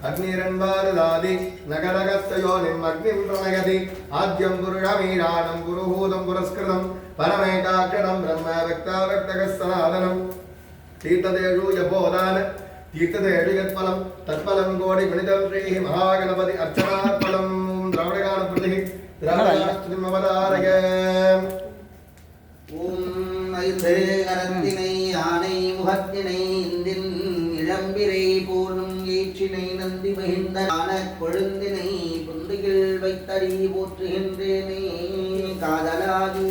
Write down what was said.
अग्निरन्वारदादि नगरगस्तयोनिमग्निं प्रणयति आद्यं पुरुषमीराणं पुरुहूतं पुरस्कृतं परमेकाक्षरं ब्रह्म व्यक्ताव्यक्तकस्सनातनं तीर्थदेषु यपोदान तीर्थदेषु यत्फलं तत्फलं कोटिगुणितं श्रीः महागणपति अर्चनाफलं द्रविडगानप्रतिः द्रविडगानस्तुतिमवतारय ஓம் ஐந்தே கரத்தினை யானை முகத்தினை இந்தின் இளம்பிரை போலும் ஏற்றினை நந்தி மகிழ்ந்தான கொழுந்தினை புந்தியில் வைத்தடி போற்றுகின்றேனே காதலாகி